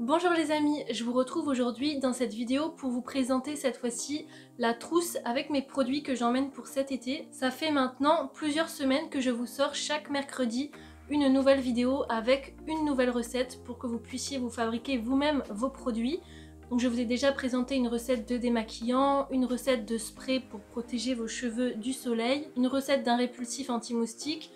Bonjour les amis, je vous retrouve aujourd'hui dans cette vidéo pour vous présenter cette fois-ci la trousse avec mes produits que j'emmène pour cet été. Ça fait maintenant plusieurs semaines que je vous sors chaque mercredi une nouvelle vidéo avec une nouvelle recette pour que vous puissiez vous fabriquer vous-même vos produits. Donc je vous ai déjà présenté une recette de démaquillant, une recette de spray pour protéger vos cheveux du soleil, une recette d'un répulsif anti-moustique,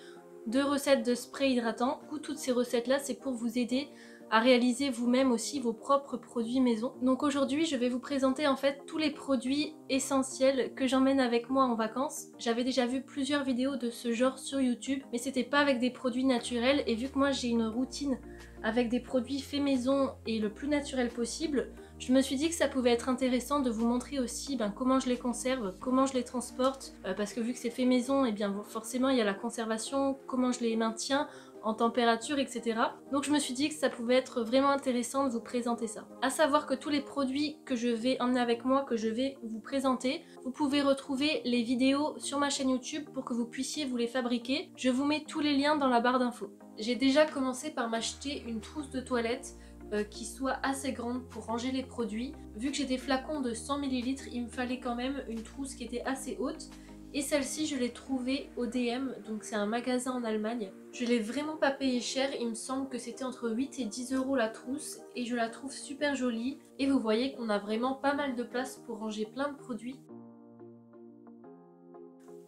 deux recettes de spray hydratant. Du coup, toutes ces recettes là c'est pour vous aider à réaliser vous-même aussi vos propres produits maison. Donc aujourd'hui je vais vous présenter en fait tous les produits essentiels que j'emmène avec moi en vacances. J'avais déjà vu plusieurs vidéos de ce genre sur YouTube, mais c'était pas avec des produits naturels, et vu que moi j'ai une routine avec des produits faits maison et le plus naturel possible, je me suis dit que ça pouvait être intéressant de vous montrer aussi comment je les conserve, comment je les transporte, parce que vu que c'est fait maison, et bien forcément il y a la conservation, comment je les maintiens en température, etc. Donc je me suis dit que ça pouvait être vraiment intéressant de vous présenter ça. À savoir que tous les produits que je vais emmener avec moi, que je vais vous présenter, vous pouvez retrouver les vidéos sur ma chaîne YouTube pour que vous puissiez vous les fabriquer. Je vous mets tous les liens dans la barre d'infos. J'ai déjà commencé par m'acheter une trousse de toilette qui soit assez grande pour ranger les produits. Vu que j'ai des flacons de 100 ml, il me fallait quand même une trousse qui était assez haute. Et celle-ci, je l'ai trouvée au DM, donc c'est un magasin en Allemagne. Je l'ai vraiment pas payé cher, il me semble que c'était entre 8 et 10 € la trousse, et je la trouve super jolie. Et vous voyez qu'on a vraiment pas mal de place pour ranger plein de produits.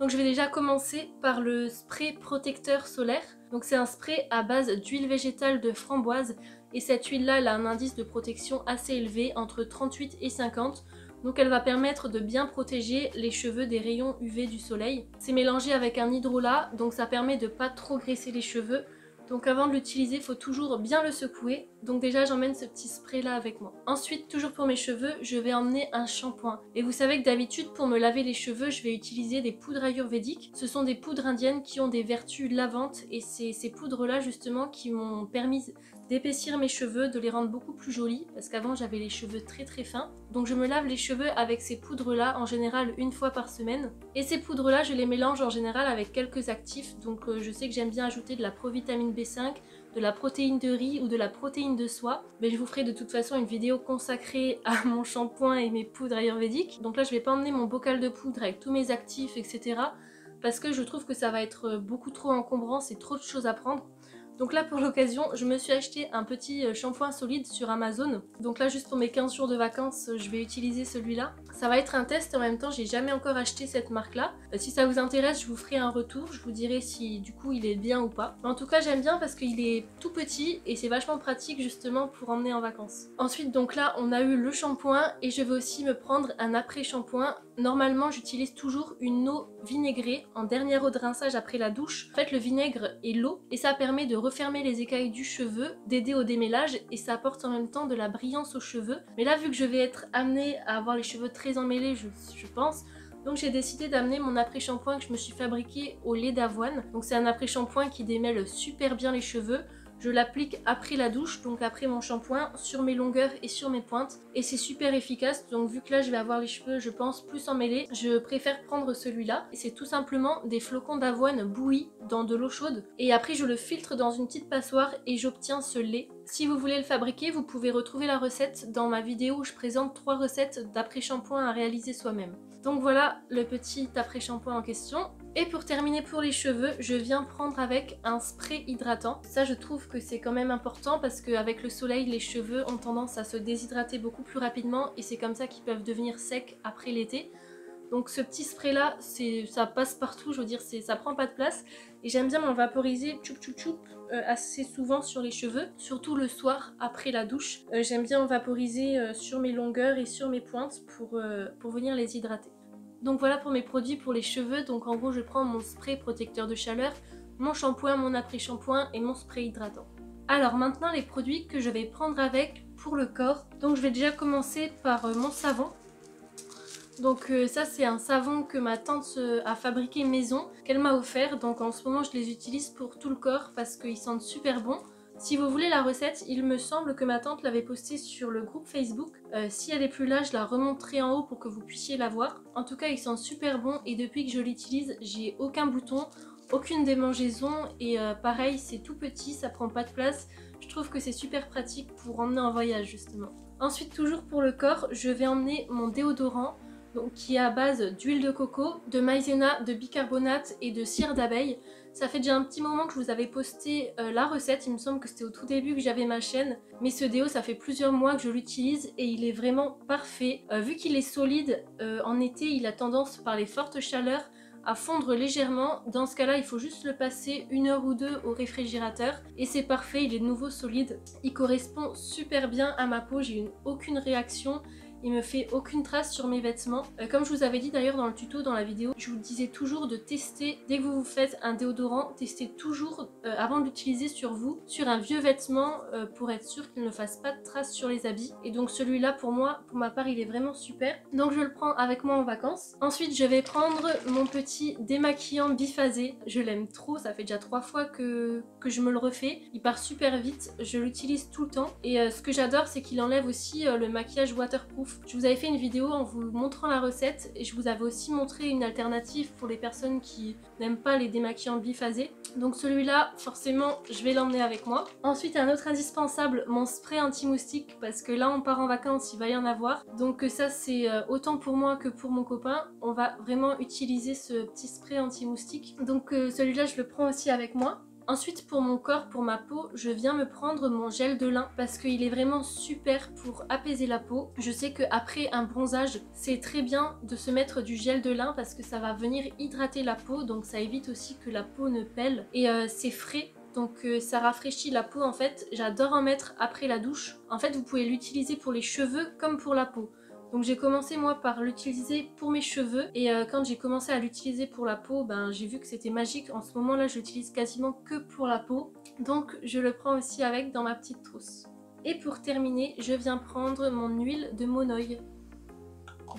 Donc je vais déjà commencer par le spray protecteur solaire. Donc c'est un spray à base d'huile végétale de framboise, et cette huile là elle a un indice de protection assez élevé, entre 38 et 50. Donc elle va permettre de bien protéger les cheveux des rayons UV du soleil. C'est mélangé avec un hydrolat, donc ça permet de pas trop graisser les cheveux. Donc avant de l'utiliser, il faut toujours bien le secouer. Donc déjà j'emmène ce petit spray là avec moi. Ensuite, toujours pour mes cheveux, je vais emmener un shampoing. Et vous savez que d'habitude pour me laver les cheveux, je vais utiliser des poudres ayurvédiques. Ce sont des poudres indiennes qui ont des vertus lavantes, et c'est ces poudres là justement qui m'ont permis d'épaissir mes cheveux, de les rendre beaucoup plus jolis, parce qu'avant j'avais les cheveux très fins. Donc je me lave les cheveux avec ces poudres là en général une fois par semaine. Et ces poudres là je les mélange en général avec quelques actifs. Donc je sais que j'aime bien ajouter de la provitamine B5, de la protéine de riz ou de la protéine de soie. Mais je vous ferai de toute façon une vidéo consacrée à mon shampoing et mes poudres ayurvédiques. Donc là je vais pas emmener mon bocal de poudre avec tous mes actifs, etc. parce que je trouve que ça va être beaucoup trop encombrant, c'est trop de choses à prendre. Donc là pour l'occasion, je me suis acheté un petit shampoing solide sur Amazon. Donc là juste pour mes 15 jours de vacances, je vais utiliser celui-là. Ça va être un test, en même temps j'ai jamais encore acheté cette marque-là. Si ça vous intéresse, je vous ferai un retour, je vous dirai si du coup il est bien ou pas. Mais en tout cas j'aime bien parce qu'il est tout petit et c'est vachement pratique justement pour emmener en vacances. Ensuite donc là on a eu le shampoing, et je vais aussi me prendre un après-shampoing. Normalement j'utilise toujours une eau vinaigrée en dernière eau de rinçage après la douche. En fait le vinaigre et l'eau, et ça permet de refermer les écailles du cheveu, d'aider au démêlage, et ça apporte en même temps de la brillance aux cheveux. Mais là vu que je vais être amenée à avoir les cheveux très emmêlés, je pense, donc j'ai décidé d'amener mon après-shampoing que je me suis fabriqué au lait d'avoine. Donc c'est un après-shampoing qui démêle super bien les cheveux. Je l'applique après la douche, donc après mon shampoing, sur mes longueurs et sur mes pointes, et c'est super efficace. Donc vu que là je vais avoir les cheveux, je pense, plus emmêlés, je préfère prendre celui-là. Et c'est tout simplement des flocons d'avoine bouillis dans de l'eau chaude, et après je le filtre dans une petite passoire et j'obtiens ce lait. Si vous voulez le fabriquer, vous pouvez retrouver la recette dans ma vidéo où je présente 3 recettes d'après-shampoing à réaliser soi-même. Donc voilà le petit après-shampoing en question. Et pour terminer pour les cheveux, je viens prendre avec un spray hydratant. Ça je trouve que c'est quand même important parce qu'avec le soleil, les cheveux ont tendance à se déshydrater beaucoup plus rapidement, et c'est comme ça qu'ils peuvent devenir secs après l'été. Donc ce petit spray là, ça passe partout, je veux dire, ça prend pas de place, et j'aime bien m'en vaporiser tchoup tchoup tchoup assez souvent sur les cheveux, surtout le soir après la douche. J'aime bien en vaporiser sur mes longueurs et sur mes pointes pour venir les hydrater. Donc voilà pour mes produits pour les cheveux. Donc en gros je prends mon spray protecteur de chaleur, mon shampoing, mon après-shampoing et mon spray hydratant. Alors maintenant les produits que je vais prendre avec pour le corps. Donc je vais déjà commencer par mon savon. Donc ça c'est un savon que ma tante a fabriqué maison, qu'elle m'a offert. Donc en ce moment je les utilise pour tout le corps parce qu'ils sentent super bon. Si vous voulez la recette, il me semble que ma tante l'avait postée sur le groupe Facebook. Si elle est plus là, je la remonterai en haut pour que vous puissiez la voir. En tout cas, il sent super bon, et depuis que je l'utilise, j'ai aucun bouton, aucune démangeaison, et pareil, c'est tout petit, ça prend pas de place. Je trouve que c'est super pratique pour emmener en voyage justement. Ensuite, toujours pour le corps, je vais emmener mon déodorant, donc, qui est à base d'huile de coco, de maïzena, de bicarbonate et de cire d'abeille. Ça fait déjà un petit moment que je vous avais posté la recette, il me semble que c'était au tout début que j'avais ma chaîne. Mais ce déo, ça fait plusieurs mois que je l'utilise et il est vraiment parfait. Vu qu'il est solide, en été, il a tendance par les fortes chaleurs à fondre légèrement. Dans ce cas là il faut juste le passer 1 heure ou 2 au réfrigérateur et c'est parfait, il est de nouveau solide. Il correspond super bien à ma peau, j'ai eu aucune réaction. Il me fait aucune trace sur mes vêtements. Comme je vous avais dit d'ailleurs dans le tuto, dans la vidéo, je vous disais toujours de tester, dès que vous vous faites un déodorant, testez toujours avant de l'utiliser sur vous, sur un vieux vêtement pour être sûr qu'il ne fasse pas de traces sur les habits. Et donc celui-là pour moi, pour ma part, il est vraiment super. Donc je le prends avec moi en vacances. Ensuite je vais prendre mon petit démaquillant biphasé. Je l'aime trop, ça fait déjà 3 fois que je me le refais. Il part super vite, je l'utilise tout le temps. Et ce que j'adore, c'est qu'il enlève aussi le maquillage waterproof. Je vous avais fait une vidéo en vous montrant la recette et je vous avais aussi montré une alternative pour les personnes qui n'aiment pas les démaquillants biphasés. Donc celui-là, forcément, je vais l'emmener avec moi. Ensuite, un autre indispensable, mon spray anti-moustique, parce que là, on part en vacances, il va y en avoir. Donc ça, c'est autant pour moi que pour mon copain. On va vraiment utiliser ce petit spray anti-moustique. Donc celui-là, je le prends aussi avec moi. Ensuite pour mon corps, pour ma peau, je viens me prendre mon gel de lin parce qu'il est vraiment super pour apaiser la peau. Je sais qu'après un bronzage, c'est très bien de se mettre du gel de lin parce que ça va venir hydrater la peau, donc ça évite aussi que la peau ne pèle. Et c'est frais. Donc ça rafraîchit la peau en fait. J'adore en mettre après la douche. En fait vous pouvez l'utiliser pour les cheveux comme pour la peau. Donc j'ai commencé moi par l'utiliser pour mes cheveux et quand j'ai commencé à l'utiliser pour la peau, ben, j'ai vu que c'était magique. En ce moment là je l'utilise quasiment que pour la peau, donc je le prends aussi avec dans ma petite trousse. Et pour terminer, je viens prendre mon huile de monoï.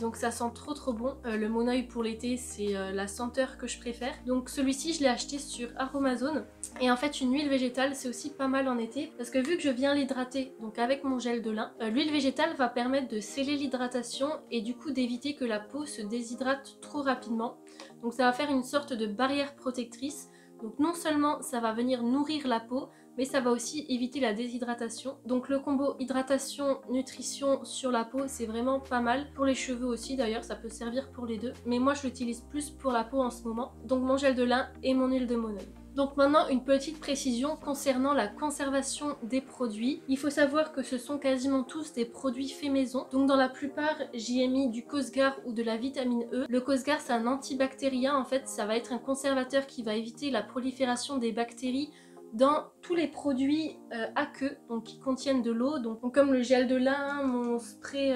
Donc ça sent trop bon. Le monoï pour l'été, c'est la senteur que je préfère. Donc celui-ci, je l'ai acheté sur Aromazone. Et en fait, une huile végétale, c'est aussi pas mal en été. Parce que vu que je viens l'hydrater, donc avec mon gel de lin, l'huile végétale va permettre de sceller l'hydratation et du coup d'éviter que la peau se déshydrate trop rapidement. Donc ça va faire une sorte de barrière protectrice. Donc non seulement ça va venir nourrir la peau, mais ça va aussi éviter la déshydratation. Donc le combo hydratation-nutrition sur la peau, c'est vraiment pas mal. Pour les cheveux aussi d'ailleurs, ça peut servir pour les deux. Mais moi je l'utilise plus pour la peau en ce moment. Donc mon gel de lin et mon huile de monoï. Donc maintenant une petite précision concernant la conservation des produits. Il faut savoir que ce sont quasiment tous des produits faits maison. Donc dans la plupart j'y ai mis du Cosgar ou de la vitamine E. Le Cosgar c'est un antibactérien en fait, ça va être un conservateur qui va éviter la prolifération des bactéries dans tous les produits aqueux, donc qui contiennent de l'eau, donc comme le gel de lin, mon spray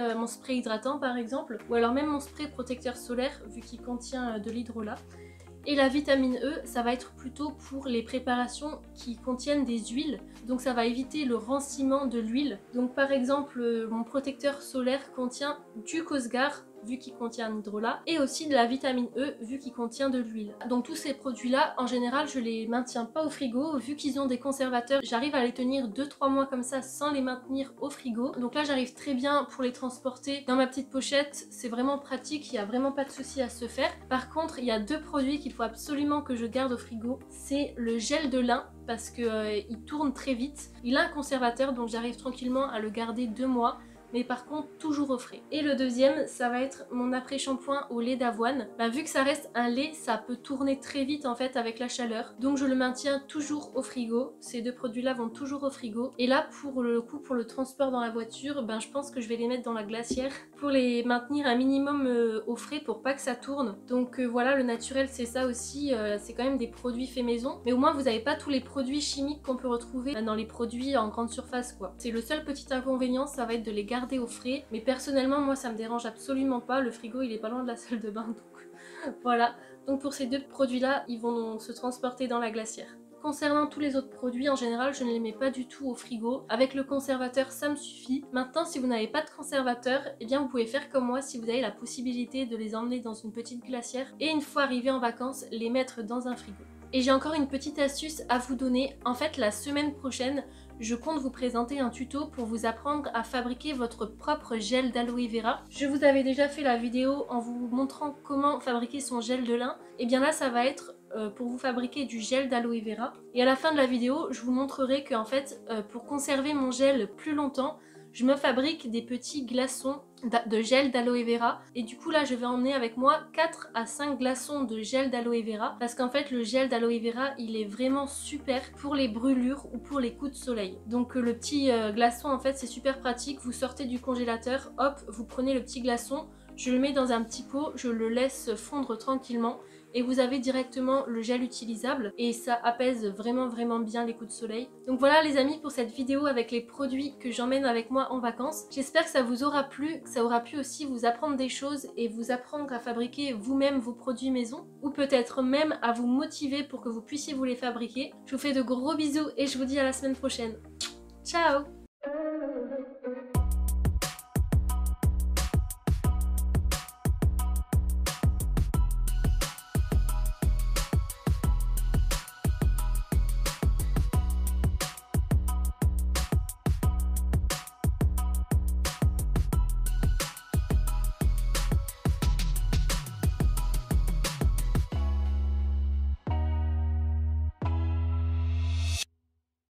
hydratant par exemple, ou alors même mon spray protecteur solaire vu qu'il contient de l'hydrolat. Et la vitamine E, ça va être plutôt pour les préparations qui contiennent des huiles, donc ça va éviter le ranciment de l'huile. Donc par exemple, mon protecteur solaire contient du Cosgar, vu qu'il contient un hydrolat, et aussi de la vitamine E, vu qu'il contient de l'huile. Donc tous ces produits-là, en général, je les maintiens pas au frigo, vu qu'ils ont des conservateurs, j'arrive à les tenir 2-3 mois comme ça sans les maintenir au frigo. Donc là, j'arrive très bien pour les transporter dans ma petite pochette, c'est vraiment pratique, il n'y a vraiment pas de souci à se faire. Par contre, il y a 2 produits qu'il faut absolument que je garde au frigo, c'est le gel de lin, parce que il tourne très vite. Il a un conservateur, donc j'arrive tranquillement à le garder 2 mois. Mais par contre toujours au frais. Et le deuxième, ça va être mon après-shampoing au lait d'avoine. Bah, vu que ça reste un lait, ça peut tourner très vite en fait avec la chaleur. Donc je le maintiens toujours au frigo. Ces 2 produits-là vont toujours au frigo. Et là pour le coup, pour le transport dans la voiture, ben, je pense que je vais les mettre dans la glacière pour les maintenir un minimum au frais pour pas que ça tourne. Donc voilà, le naturel c'est ça aussi. C'est quand même des produits faits maison. Mais au moins vous n'avez pas tous les produits chimiques qu'on peut retrouver dans les produits en grande surface quoi. C'est le seul petit inconvénient, ça va être de les garder au frais, mais personnellement moi ça me dérange absolument pas, le frigo il est pas loin de la salle de bain donc voilà. Donc pour ces 2 produits là, ils vont se transporter dans la glacière. Concernant tous les autres produits, en général je ne les mets pas du tout au frigo, avec le conservateur ça me suffit. Maintenant si vous n'avez pas de conservateur, eh bien vous pouvez faire comme moi si vous avez la possibilité de les emmener dans une petite glacière et une fois arrivé en vacances, les mettre dans un frigo. Et j'ai encore une petite astuce à vous donner. En fait la semaine prochaine, je compte vous présenter un tuto pour vous apprendre à fabriquer votre propre gel d'aloe vera. Je vous avais déjà fait la vidéo en vous montrant comment fabriquer son gel de lin. Et bien là ça va être pour vous fabriquer du gel d'aloe vera. Et à la fin de la vidéo, je vous montrerai que en fait, pour conserver mon gel plus longtemps, je me fabrique des petits glaçons de gel d'aloe vera. Et du coup là, je vais emmener avec moi 4 à 5 glaçons de gel d'aloe vera. Parce qu'en fait, le gel d'aloe vera, il est vraiment super pour les brûlures ou pour les coups de soleil. Donc le petit glaçon, en fait, c'est super pratique. Vous sortez du congélateur, hop, vous prenez le petit glaçon. Je le mets dans un petit pot, je le laisse fondre tranquillement et vous avez directement le gel utilisable et ça apaise vraiment bien les coups de soleil. Donc voilà les amis pour cette vidéo avec les produits que j'emmène avec moi en vacances. J'espère que ça vous aura plu, que ça aura pu aussi vous apprendre des choses et vous apprendre à fabriquer vous-même vos produits maison ou peut-être même à vous motiver pour que vous puissiez vous les fabriquer. Je vous fais de gros bisous et je vous dis à la semaine prochaine. Ciao!